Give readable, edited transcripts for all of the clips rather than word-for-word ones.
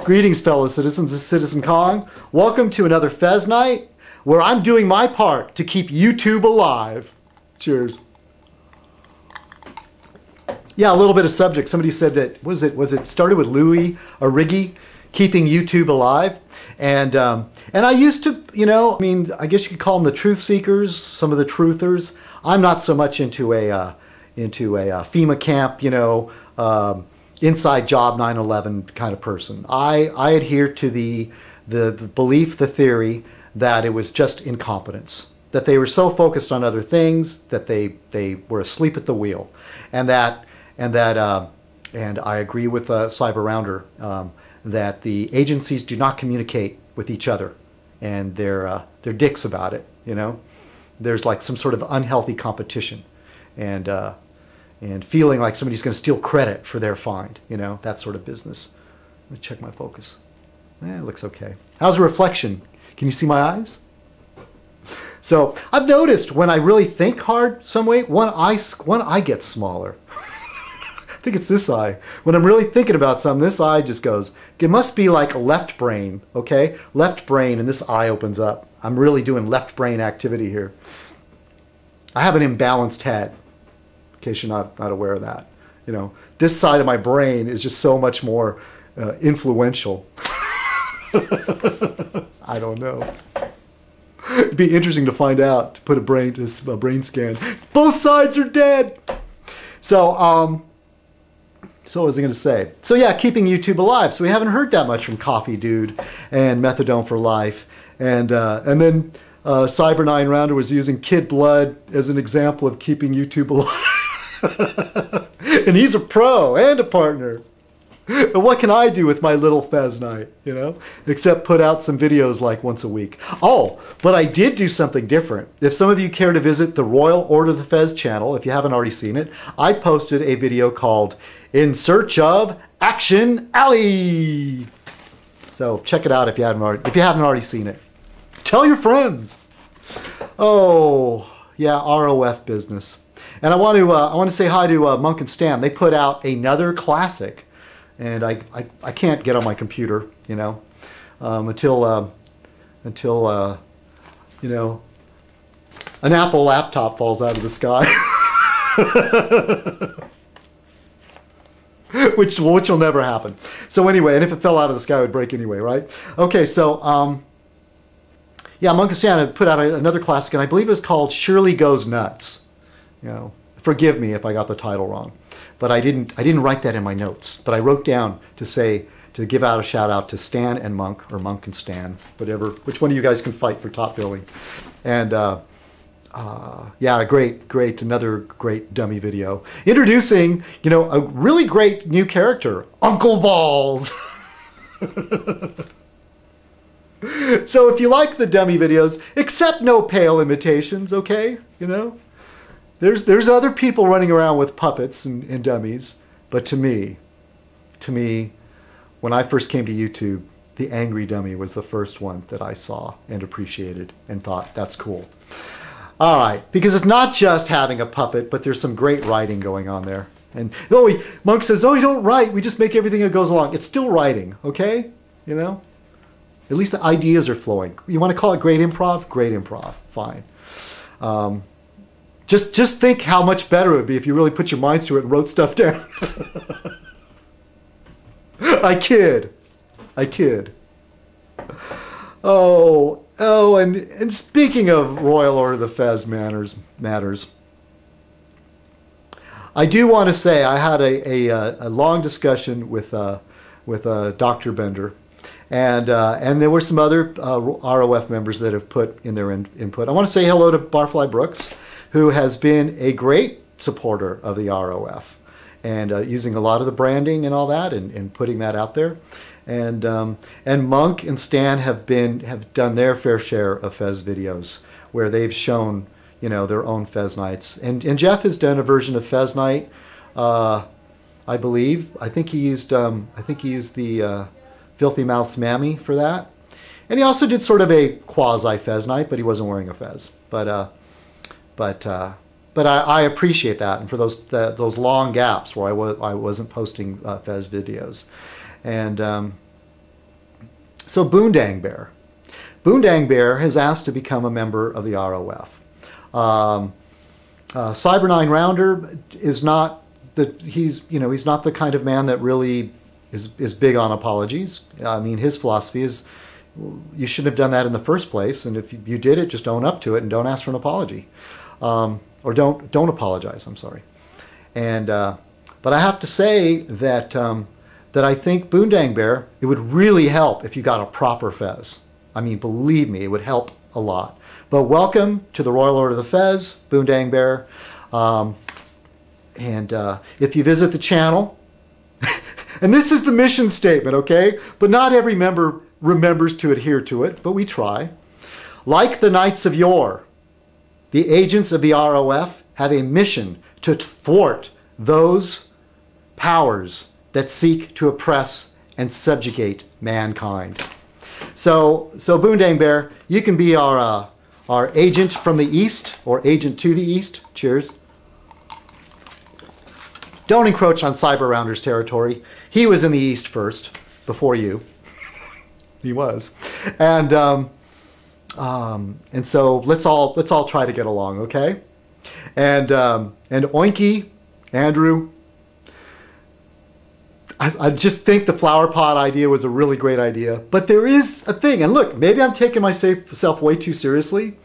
Greetings, fellow citizens. This is Citizen Kong. Welcome to another Fez Night, where I'm doing my part to keep YouTube alive. Cheers. Yeah, a little bit of subject. Somebody said that, was it started with Louis Arrighi, keeping YouTube alive. And I used to, I guess you could call them the truth seekers, some of the truthers. I'm not so much into a FEMA camp, inside job 9/11 kind of person. I adhere to the belief, the theory that it was just incompetence, that they were so focused on other things that they were asleep at the wheel, and I agree with Cyber Rounder that the agencies do not communicate with each other, and they're dicks about it. There's like some sort of unhealthy competition, and feeling like somebody's going to steal credit for their find, that sort of business. Let me check my focus. It looks okay. How's the reflection? Can you see my eyes? So I've noticed when I really think hard some way, one eye gets smaller. I think it's this eye. When I'm really thinking about something, this eye just goes. It must be like left brain, okay? Left brain, and this eye opens up. I'm really doing left brain activity here. I have an imbalanced head, in case you're not aware of that. This side of my brain is just so much more influential. I don't know. It'd be interesting to find out, to put a brain scan. Both sides are dead. So what was I going to say? So yeah, keeping YouTube alive. So we haven't heard that much from Coffee Dude and Methadone for Life. And then Cyber 9 Rounder was using Kid Blood as an example of keeping YouTube alive. And he's a pro and a partner. And what can I do with my little Fez Night, except put out some videos like once a week. Oh, but I did do something different. If some of you care to visit the Royal Order of the Fez channel, if you haven't already seen it, I posted a video called In Search of Action Alley. So check it out if you haven't already seen it. Tell your friends. Oh, yeah, ROF business. And I want to say hi to Monk and Stan. They put out another classic, and I can't get on my computer, until an Apple laptop falls out of the sky, which will never happen. So anyway, and if it fell out of the sky, it would break anyway, right? Okay, so yeah, Monk and Stan had put out another classic, and I believe it was called Shirley Goes Nuts. Forgive me if I got the title wrong, but I didn't write that in my notes. But I wrote down to give out a shout out to Stan and Monk, or Monk and Stan, whatever, which one of you guys can fight for top billing. And yeah, another great dummy video introducing, a really great new character, Uncle Balls. So if you like the dummy videos, accept no pale imitations, okay? There's other people running around with puppets and dummies, but to me, when I first came to YouTube, the angry dummy was the first one that I saw and appreciated and thought, that's cool. All right, because it's not just having a puppet, but there's some great writing going on there. And Monk says, we don't write, we just make everything that goes along. It's still writing, okay? At least the ideas are flowing. You want to call it great improv? Great improv, fine. Just think how much better it would be if you really put your minds to it and wrote stuff down. I kid. Oh, and speaking of Royal Order of the Fez matters, I do want to say I had a long discussion with Dr. Bender, and there were some other ROF members that have put in their input. I want to say hello to Barfly Brooks, who has been a great supporter of the ROF and using a lot of the branding and all that and putting that out there. And Monk and Stan have done their fair share of Fez videos where they've shown, their own Fez Nights. And Jeff has done a version of Fez Night, I believe. I think he used the Filthy Mouth's Mammy for that. And he also did sort of a quasi Fez Night, but he wasn't wearing a Fez. But I appreciate that, and for those long gaps where I wasn't posting Fez videos, and So Boondang Bear. Boondang Bear has asked to become a member of the ROF. Cyber 9 Rounder is not he's not the kind of man that really is big on apologies. I mean, his philosophy is you shouldn't have done that in the first place, and if you did it, just own up to it and don't ask for an apology, or don't apologize. I'm sorry. And but I have to say that that I think Boondang Bear, it would really help if you got a proper Fez. I mean, believe me, it would help a lot. But welcome to the Royal Order of the Fez, Boondang Bear. If you visit the channel, and this is the mission statement, okay? But not every member remembers to adhere to it, but we try. Like the Knights of Yore, the agents of the ROF have a mission to thwart those powers that seek to oppress and subjugate mankind. So Boondang Bear, you can be our agent from the East, or agent to the East. Cheers. Don't encroach on Cyber Rounder's territory. He was in the East first, before you. He was. And so let's all try to get along, okay? And Oinky, Andrew, I just think the flower pot idea was a really great idea. But there is a thing, and look, maybe I'm taking myself way too seriously.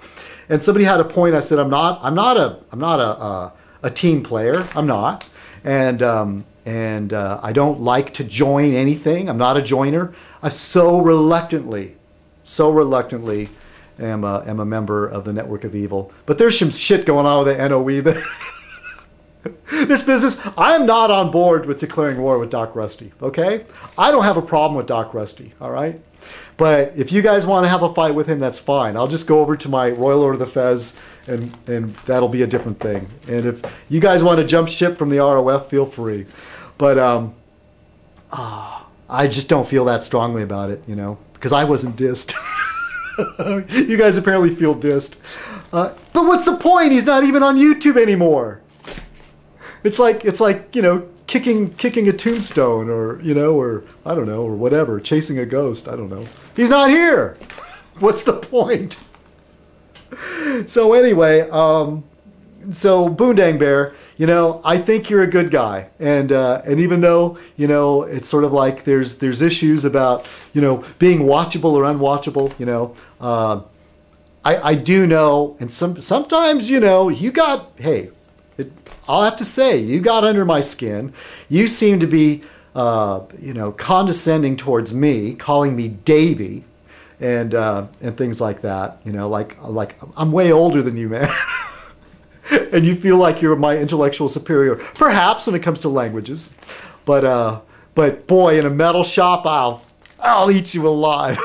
And somebody had a point. I said I'm not a team player. I'm not, and I don't like to join anything. I'm not a joiner. I so reluctantly am a member of the Network of Evil. But there's some shit going on with the NOE that. This business, I am not on board with declaring war with Doc Rusty, okay? I don't have a problem with Doc Rusty, all right? But if you guys want to have a fight with him, that's fine. I'll just go over to my Royal Order of the Fez, and that'll be a different thing. And if you guys want to jump ship from the ROF, feel free. But I just don't feel that strongly about it, you know, because I wasn't dissed. You guys apparently feel dissed. But what's the point? He's not even on YouTube anymore. It's like you know, kicking a tombstone, or you know, or I don't know, or whatever, chasing a ghost. I don't know. He's not here. What's the point? So anyway, so Boondang Bear, you know, I think you're a good guy, and even though you know it's sort of like there's issues about you know being watchable or unwatchable, you know, I do know, and sometimes you know you got hey. I'll have to say, you got under my skin. You seem to be, you know, condescending towards me, calling me Davy, and things like that. You know, like I'm way older than you, man, and you feel like you're my intellectual superior, perhaps when it comes to languages, but boy, in a metal shop, I'll eat you alive.